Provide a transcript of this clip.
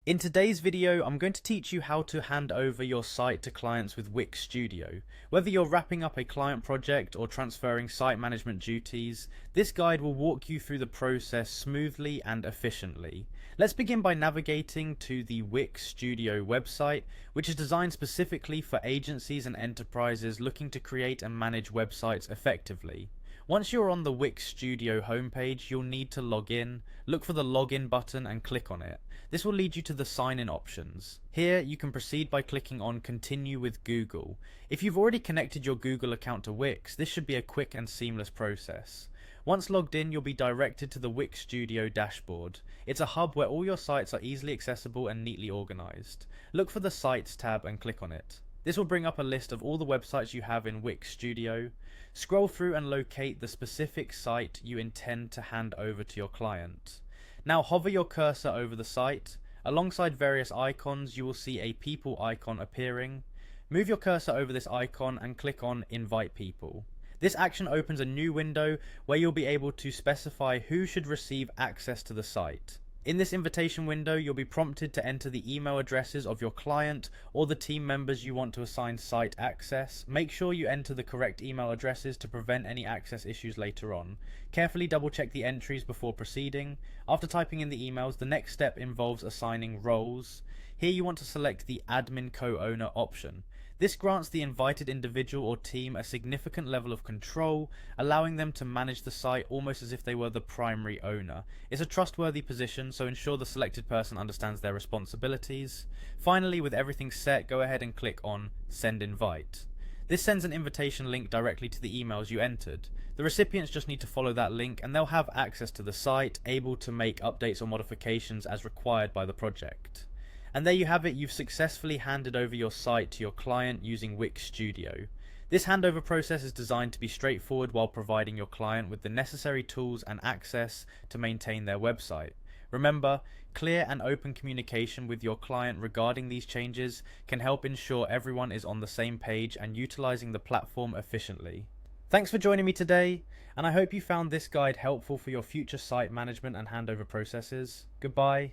In today's video, I'm going to teach you how to hand over your site to clients with Wix Studio. Whether you're wrapping up a client project or transferring site management duties, this guide will walk you through the process smoothly and efficiently. Let's begin by navigating to the Wix Studio website, which is designed specifically for agencies and enterprises looking to create and manage websites effectively. Once you're on the Wix Studio homepage, you'll need to log in. Look for the login button and click on it. This will lead you to the sign-in options. Here, you can proceed by clicking on Continue with Google. If you've already connected your Google account to Wix, this should be a quick and seamless process. Once logged in, you'll be directed to the Wix Studio dashboard. It's a hub where all your sites are easily accessible and neatly organized. Look for the Sites tab and click on it. This will bring up a list of all the websites you have in Wix Studio. Scroll through and locate the specific site you intend to hand over to your client. Now hover your cursor over the site. Alongside various icons, you will see a people icon appearing. Move your cursor over this icon and click on Invite People. This action opens a new window where you'll be able to specify who should receive access to the site. In this invitation window, you'll be prompted to enter the email addresses of your client or the team members you want to assign site access. Make sure you enter the correct email addresses to prevent any access issues later on. Carefully double check the entries before proceeding. After typing in the emails, the next step involves assigning roles. Here you want to select the admin co-owner option. This grants the invited individual or team a significant level of control, allowing them to manage the site almost as if they were the primary owner. It's a trustworthy position, so ensure the selected person understands their responsibilities. Finally, with everything set, go ahead and click on Send Invite. This sends an invitation link directly to the emails you entered. The recipients just need to follow that link and they'll have access to the site, able to make updates or modifications as required by the project. And there you have it, you've successfully handed over your site to your client using Wix Studio. This handover process is designed to be straightforward while providing your client with the necessary tools and access to maintain their website. Remember, clear and open communication with your client regarding these changes can help ensure everyone is on the same page and utilizing the platform efficiently. Thanks for joining me today, and I hope you found this guide helpful for your future site management and handover processes. Goodbye.